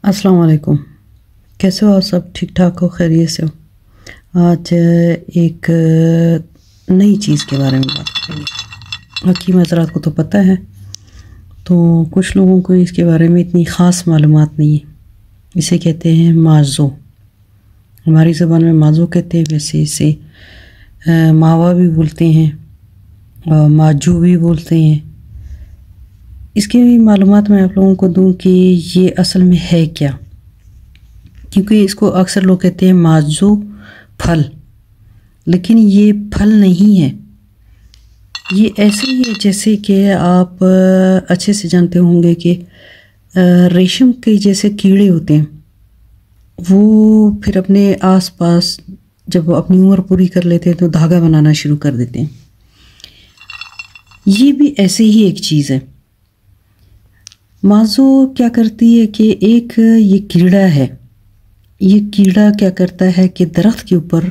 السلام علیکم، کیسے ہو آپ؟ سب ٹھیک ٹھاک ہو؟ خیریت سے ہو؟ آج ایک نئی چیز کے بارے میں بات کریں گے۔ حکیم حضرات کو تو پتہ ہے، تو کچھ لوگوں کو اس کے بارے میں اتنی خاص معلومات نہیں ہے۔ اسے کہتے ہیں مازو، ہماری زبان میں مازو کہتے ہیں، ویسے اسے ماوا بھی بولتے ہیں اور ماجو بھی بولتے ہیں۔ اس کی بھی معلومات میں آپ لوگوں کو دوں کہ یہ اصل میں ہے کیا، کیونکہ اس کو اکثر لوگ کہتے ہیں مازو پھل، لیکن یہ پھل نہیں ہے۔ یہ ایسے ہی ہے جیسے کہ آپ اچھے سے جانتے ہوں گے کہ ریشم کے جیسے کیڑے ہوتے ہیں، وہ پھر اپنے آس پاس جب وہ اپنی عمر پوری کر لیتے ہیں تو دھاگا بنانا شروع کر دیتے ہیں۔ یہ بھی ایسے ہی ایک چیز ہے۔ مازو کیا کرتی ہے کہ ایک یہ کیڑا ہے، یہ کیڑا کیا کرتا ہے کہ درخت کے اوپر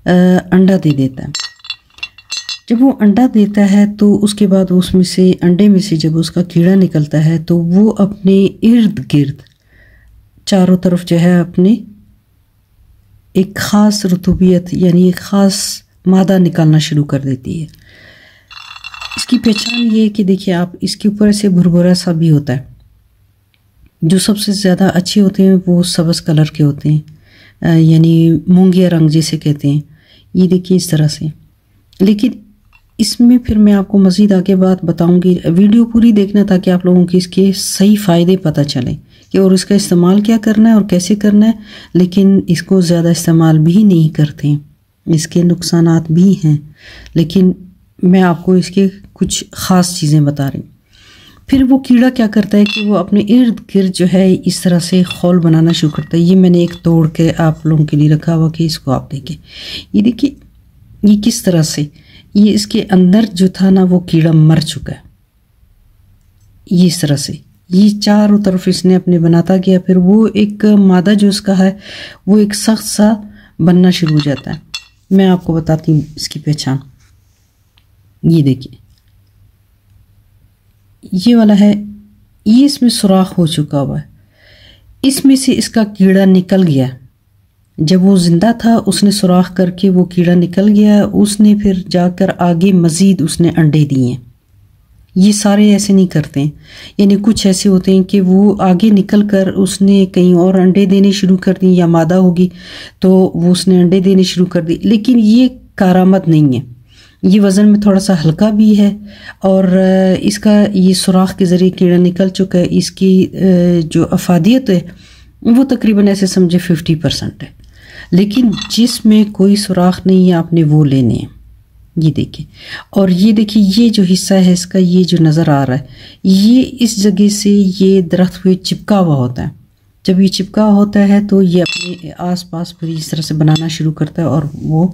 انڈا دے دیتا ہے۔ جب وہ انڈا دیتا ہے تو اس کے بعد اس میں سے انڈے میں سے جب اس کا کیڑا نکلتا ہے تو وہ اپنے ارد گرد چاروں طرف جو ہے اپنے ایک خاص رطوبیت یعنی ایک خاص مادہ نکالنا شروع کر دیتی ہے۔ اس کی پہچان یہ ہے کہ دیکھیے آپ، اس کے اوپر ایسے بھربھرا سا بھی ہوتا ہے۔ جو سب سے زیادہ اچھے ہوتے ہیں وہ سبز کلر کے ہوتے ہیں، یعنی مونگیا رنگ جسے کہتے ہیں۔ یہ دیکھیے اس طرح سے، لیکن اس میں پھر میں آپ کو مزید آگے بات بتاؤں گی۔ ویڈیو پوری دیکھنا تاکہ آپ لوگوں کی اس کے صحیح فائدے پتہ چلیں کہ اور اس کا استعمال کیا کرنا ہے اور کیسے کرنا ہے، لیکن اس کو زیادہ استعمال بھی نہیں کرتے، اس کے نقصانات بھی ہیں، لیکن میں آپ کو اس کے کچھ خاص چیزیں بتا رہی ہوں۔ پھر وہ کیڑا کیا کرتا ہے کہ وہ اپنے ارد گرد جو ہے اس طرح سے خول بنانا شروع کرتا ہے۔ یہ میں نے ایک توڑ کے آپ لوگوں کے لیے رکھا ہوا کہ اس کو آپ دیکھیں۔ یہ دیکھیے یہ کس طرح سے، یہ اس کے اندر جو تھا نا وہ کیڑا مر چکا ہے۔ یہ اس طرح سے یہ چاروں طرف اس نے اپنے بناتا گیا، پھر وہ ایک مادہ جو اس کا ہے وہ ایک سخت سا بننا شروع ہو جاتا ہے۔ میں آپ کو بتاتی ہوں اس کی پہچان۔ یہ دیکھیے یہ والا ہے، یہ اس میں سوراخ ہو چکا ہوا ہے، اس میں سے اس کا کیڑا نکل گیا۔ جب وہ زندہ تھا اس نے سوراخ کر کے وہ کیڑا نکل گیا، اس نے پھر جا کر آگے مزید اس نے انڈے دیے۔ یہ سارے ایسے نہیں کرتے ہیں، یعنی کچھ ایسے ہوتے ہیں کہ وہ آگے نکل کر اس نے کہیں اور انڈے دینے شروع کر دی، یا مادہ ہوگی تو وہ اس نے انڈے دینے شروع کر دی، لیکن یہ کارآمد نہیں ہے۔ یہ وزن میں تھوڑا سا ہلکا بھی ہے، اور اس کا یہ سوراخ کے ذریعے کیڑا نکل چکا ہے۔ اس کی جو افادیت ہے وہ تقریباً ایسے سمجھے 50% ہے، لیکن جس میں کوئی سوراخ نہیں ہے آپ نے وہ لینے ہیں۔ یہ دیکھیں، اور یہ دیکھیں یہ جو حصہ ہے اس کا، یہ جو نظر آ رہا ہے، یہ اس جگہ سے یہ درخت پہ چپکا ہوا ہوتا ہے۔ جب یہ چپکا ہوتا ہے تو یہ اپنے آس پاس پھر اس طرح سے بنانا شروع کرتا ہے اور وہ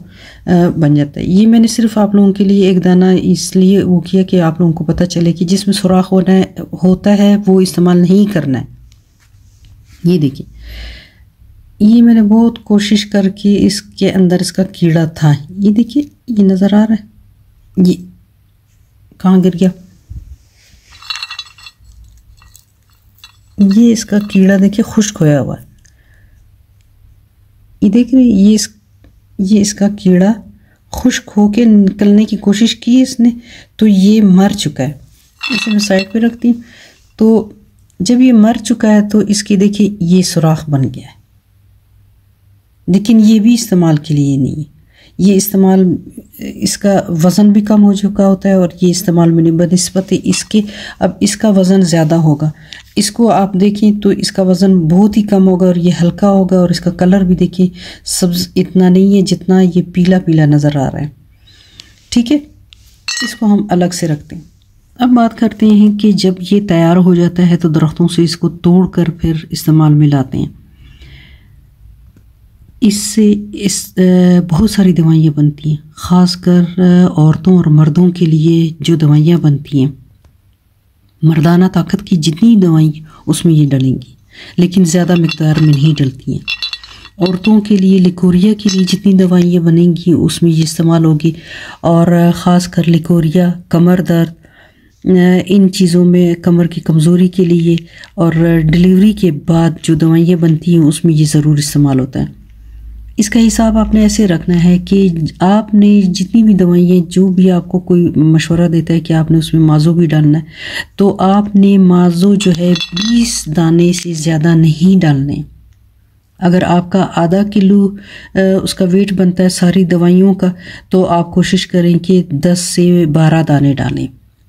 بن جاتا ہے۔ یہ میں نے صرف آپ لوگوں کے لیے ایک دانہ اس لیے وہ کیا کہ آپ لوگوں کو پتہ چلے کہ جس میں سوراخ ہوتا ہے وہ استعمال نہیں کرنا ہے۔ یہ دیکھیں، یہ میں نے بہت کوشش کر کے اس کے اندر اس کا کیڑا تھا۔ یہ دیکھیے یہ نظر آ رہا ہے، یہ کہاں گر گیا؟ یہ اس کا کیڑا دیکھیے خشک ہویا ہوا ہے۔ یہ دیکھ رہے یہ اس کا کیڑا خشک ہو کے نکلنے کی کوشش کی اس نے، تو یہ مر چکا ہے۔ اسے میں سائڈ پہ رکھتی ہوں۔ تو جب یہ مر چکا ہے تو اس کی دیکھیے یہ سوراخ بن گیا ہے، لیکن یہ بھی استعمال کے لیے نہیں ہے۔ یہ استعمال، اس کا وزن بھی کم ہو چکا ہوتا ہے، اور یہ استعمال میں نہیں، بنسبت اس کے اب اس کا وزن زیادہ ہوگا۔ اس کو آپ دیکھیں تو اس کا وزن بہت ہی کم ہوگا اور یہ ہلکا ہوگا، اور اس کا کلر بھی دیکھیں سبز اتنا نہیں ہے جتنا یہ پیلا پیلا نظر آ رہا ہے۔ ٹھیک ہے، اس کو ہم الگ سے رکھتے ہیں۔ اب بات کرتے ہیں کہ جب یہ تیار ہو جاتا ہے تو درختوں سے اس کو توڑ کر پھر استعمال میں لاتے ہیں۔ اس سے بہت ساری دوائیاں بنتی ہیں، خاص کر عورتوں اور مردوں کے لیے جو دوائیاں بنتی ہیں، مردانہ طاقت کی جتنی دوائیں اس میں یہ ڈلیں گی، لیکن زیادہ مقدار میں نہیں ڈلتی ہیں۔ عورتوں کے لیے لیکوریا کے لیے جتنی دوائیاں بنیں گی اس میں یہ استعمال ہوگی، اور خاص کر لیکوریا کمر درد ان چیزوں میں کمر کی کمزوری کے لیے، اور ڈلیوری کے بعد جو دوائیاں بنتی ہیں اس میں یہ ضرور استعمال ہوتا ہے۔ اس کا حساب آپ نے ایسے رکھنا ہے کہ آپ نے جتنی بھی دوائیاں، جو بھی آپ کو کوئی مشورہ دیتا ہے کہ آپ نے اس میں مازو بھی ڈالنا ہے، تو آپ نے مازو جو ہے 20 دانے سے زیادہ نہیں ڈالنے۔ اگر آپ کا آدھا کلو اس کا ویٹ بنتا ہے ساری دوائیوں کا، تو آپ کوشش کریں کہ 10 سے 12 دانے ڈالیں۔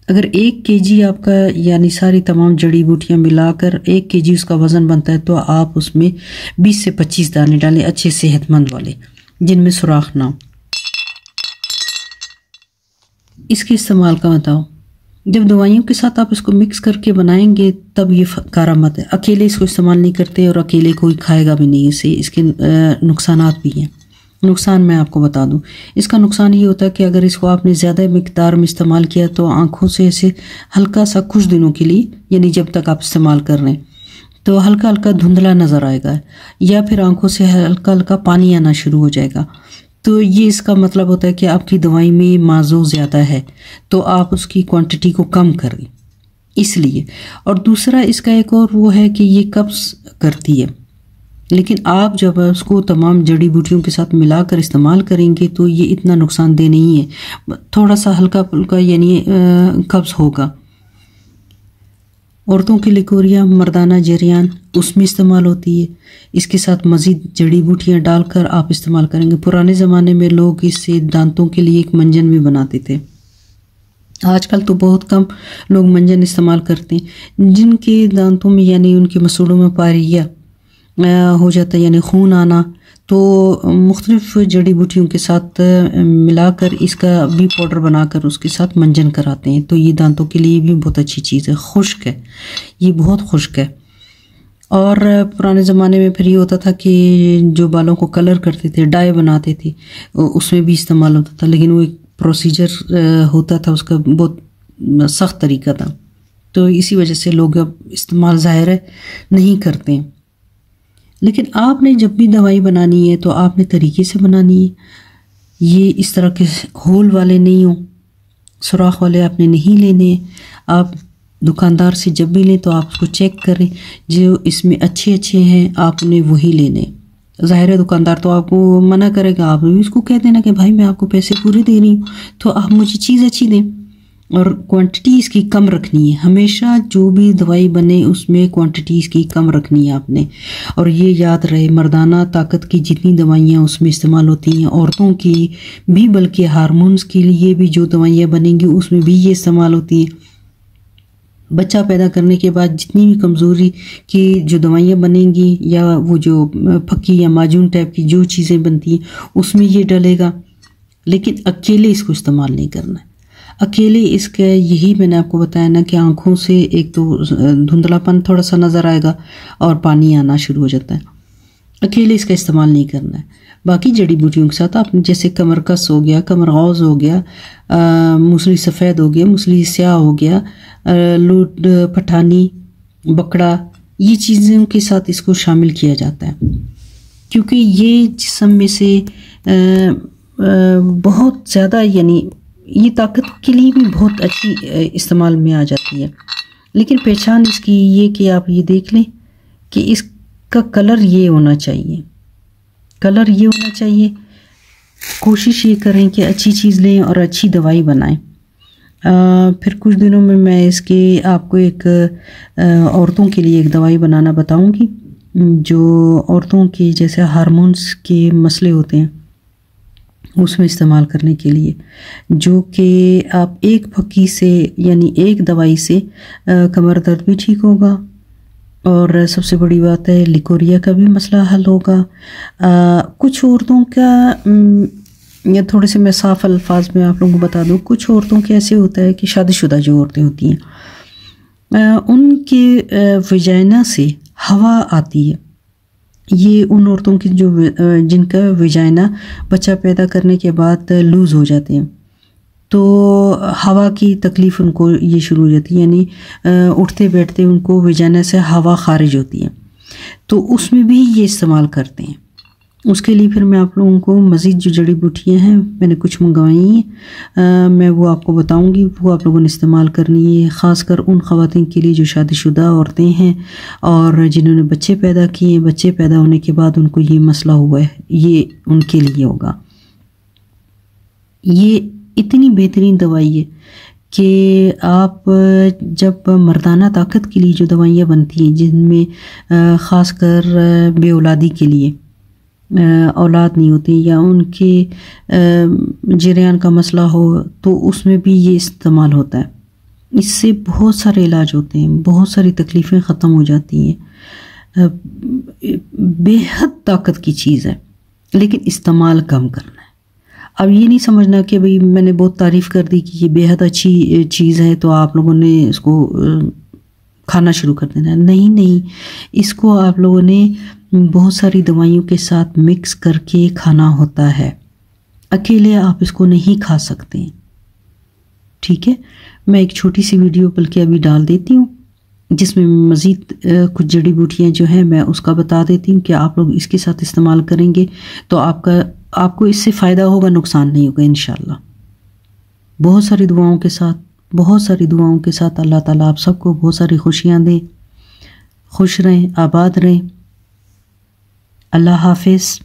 اگر 1 kg آپ کا یعنی ساری تمام جڑی بوٹیاں ملا کر 1 kg اس کا وزن بنتا ہے، تو آپ اس میں 20 سے 25 دانے ڈالیں، اچھے صحت مند والے جن میں سوراخ نہ ہو۔ اس کے استعمال کا بتاؤ، جب دوائیوں کے ساتھ آپ اس کو مکس کر کے بنائیں گے تب یہ کارآمد ہے۔ اکیلے اس کو استعمال نہیں کرتے اور اکیلے کوئی کھائے گا بھی نہیں اسے، اس کے نقصانات بھی ہیں۔ نقصان میں آپ کو بتا دوں، اس کا نقصان یہ ہوتا ہے کہ اگر اس کو آپ نے زیادہ مقدار میں استعمال کیا تو آنکھوں سے ایسے ہلکا سا کچھ دنوں کے لیے، یعنی جب تک آپ استعمال کر رہے ہیں، تو ہلکا ہلکا دھندلا نظر آئے گا، یا پھر آنکھوں سے ہلکا ہلکا پانی آنا شروع ہو جائے گا۔ تو یہ اس کا مطلب ہوتا ہے کہ آپ کی دوائی میں مازو زیادہ ہے، تو آپ اس کی کوانٹٹی کو کم کریں اس لیے۔ اور دوسرا اس کا ایک اور وہ ہے کہ یہ قبض کرتی ہے، لیکن آپ جب اس کو تمام جڑی بوٹیوں کے ساتھ ملا کر استعمال کریں گے تو یہ اتنا نقصان دہ نہیں ہے، تھوڑا سا ہلکا پھلکا یعنی قبض ہوگا۔ عورتوں کی لکوریا، مردانہ جریان، اس میں استعمال ہوتی ہے۔ اس کے ساتھ مزید جڑی بوٹیاں ڈال کر آپ استعمال کریں گے۔ پرانے زمانے میں لوگ اس سے دانتوں کے لیے ایک منجن بھی بناتے تھے۔ آج کل تو بہت کم لوگ منجن استعمال کرتے ہیں۔ جن کے دانتوں میں یعنی ان کے مسوڑوں میں پائریا ہو جاتا ہے یعنی خون آنا، تو مختلف جڑی بوٹیوں کے ساتھ ملا کر اس کا بھی پاؤڈر بنا کر اس کے ساتھ منجن کراتے ہیں، تو یہ دانتوں کے لیے بھی بہت اچھی چیز ہے۔ خشک ہے، یہ بہت خشک ہے۔ اور پرانے زمانے میں پھر یہ ہوتا تھا کہ جو بالوں کو کلر کرتے تھے، ڈائی بناتے تھے، اس میں بھی استعمال ہوتا تھا، لیکن وہ ایک پروسیجر ہوتا تھا، اس کا بہت سخت طریقہ تھا، تو اسی وجہ سے لوگ اب استعمال ظاہر ہے نہیں کرتے ہیں۔ لیکن آپ نے جب بھی دوائی بنانی ہے تو آپ نے طریقے سے بنانی ہے، یہ اس طرح کے ہول والے نہیں ہوں، سوراخ والے آپ نے نہیں لینے۔ آپ دکاندار سے جب بھی لیں تو آپ اس کو چیک کریں، جو اس میں اچھے ہیں آپ نے وہی لینے۔ ظاہر ہے دکاندار تو آپ کو منع کرے گا، آپ بھی اس کو کہہ دینا کہ بھائی میں آپ کو پیسے پورے دے رہی ہوں تو آپ مجھے چیز اچھی دیں، اور کوانٹٹی اس کی کم رکھنی ہے۔ ہمیشہ جو بھی دوائی بنے اس میں کوانٹٹی اس کی کم رکھنی ہے آپ نے۔ اور یہ یاد رہے، مردانہ طاقت کی جتنی دوائیاں اس میں استعمال ہوتی ہیں، عورتوں کی بھی، بلکہ ہارمونز کے لیے بھی جو دوائیاں بنیں گی اس میں بھی یہ استعمال ہوتی ہیں۔ بچہ پیدا کرنے کے بعد جتنی بھی کمزوری کی جو دوائیاں بنیں گی، یا وہ جو پھکی یا معجون ٹائپ کی جو چیزیں بنتی ہیں اس میں یہ ڈلے گا، لیکن اکیلے اس کو استعمال نہیں کرنا ہے۔ اکیلے اس کا یہی میں نے آپ کو بتایا نا کہ آنکھوں سے ایک تو دھندلا پن تھوڑا سا نظر آئے گا اور پانی آنا شروع ہو جاتا ہے۔ اکیلے اس کا استعمال نہیں کرنا ہے۔ باقی جڑی بوٹیوں کے ساتھ آپ نے جیسے کمر کس ہو گیا، کمر غوز ہو گیا، موسلی سفید ہو گیا، موسلی سیاہ ہو گیا، لوٹ پٹھانی، بکڑا، یہ چیزوں کے ساتھ اس کو شامل کیا جاتا ہے، کیونکہ یہ جسم میں سے بہت زیادہ یعنی یہ طاقت کے لیے بھی بہت اچھی استعمال میں آ جاتی ہے۔ لیکن پہچان اس کی یہ کہ آپ یہ دیکھ لیں کہ اس کا کلر یہ ہونا چاہیے، کلر یہ ہونا چاہیے۔ کوشش یہ کریں کہ اچھی چیز لیں اور اچھی دوائی بنائیں۔ پھر کچھ دنوں میں اس کے آپ کو ایک عورتوں کے لیے ایک دوائی بنانا بتاؤں گی، جو عورتوں کی جیسے ہارمونز کے مسئلے ہوتے ہیں اس میں استعمال کرنے کے لیے، جو کہ آپ ایک پھکی سے یعنی ایک دوائی سے کمر درد بھی ٹھیک ہوگا، اور سب سے بڑی بات ہے لیکوریا کا بھی مسئلہ حل ہوگا۔ کچھ عورتوں کا یا تھوڑے سے میں صاف الفاظ میں آپ لوگوں کو بتا دوں، کچھ عورتوں کے ایسے ہوتا ہے کہ شادی شدہ جو عورتیں ہوتی ہیں ان کے ویجائنا سے ہوا آتی ہے۔ یہ ان عورتوں کی جو جن کا ویجائنا بچہ پیدا کرنے کے بعد لوز ہو جاتے ہیں، تو ہوا کی تکلیف ان کو یہ شروع ہو جاتی ہے، یعنی اٹھتے بیٹھتے ان کو ویجائنا سے ہوا خارج ہوتی ہے، تو اس میں بھی یہ استعمال کرتے ہیں۔ اس کے لیے پھر میں آپ لوگوں کو مزید جو جڑی بوٹیاں ہیں میں نے کچھ منگوائی ہیں، میں وہ آپ کو بتاؤں گی، وہ آپ لوگوں نے استعمال کرنی ہے، خاص کر ان خواتین کے لیے جو شادی شدہ عورتیں ہیں اور جنہوں نے بچے پیدا کیے ہیں، بچے پیدا ہونے کے بعد ان کو یہ مسئلہ ہوا ہے، یہ ان کے لیے ہوگا۔ یہ اتنی بہترین دوائی ہے کہ آپ جب مردانہ طاقت کے لیے جو دوائیاں بنتی ہیں، جن میں خاص کر بے اولادی کے لیے اولاد نہیں ہوتی یا ان کے جریان کا مسئلہ ہو، تو اس میں بھی یہ استعمال ہوتا ہے۔ اس سے بہت سارے علاج ہوتے ہیں، بہت ساری تکلیفیں ختم ہو جاتی ہیں۔ بے حد طاقت کی چیز ہے، لیکن استعمال کم کرنا ہے۔ اب یہ نہیں سمجھنا کہ بھئی میں نے بہت تعریف کر دی کہ یہ بے حد اچھی چیز ہے تو آپ لوگوں نے اس کو کھانا شروع کر دینا ہے۔ نہیں، اس کو آپ لوگوں نے بہت ساری دوائیوں کے ساتھ مکس کر کے کھانا ہوتا ہے، اکیلے آپ اس کو نہیں کھا سکتے، ٹھیک ہے؟ میں ایک چھوٹی سی ویڈیو بلکہ ابھی ڈال دیتی ہوں جس میں مزید کچھ جڑی بوٹیاں جو ہیں میں اس کا بتا دیتی ہوں کہ آپ لوگ اس کے ساتھ استعمال کریں گے تو آپ کو اس سے فائدہ ہوگا، نقصان نہیں ہوگا انشاءاللہ۔ بہت ساری دعاؤں کے ساتھ اللہ تعالیٰ آپ سب کو بہت ساری خوشیاں دیں، خوش رہیں، آباد رہیں۔ اللہ حافظ۔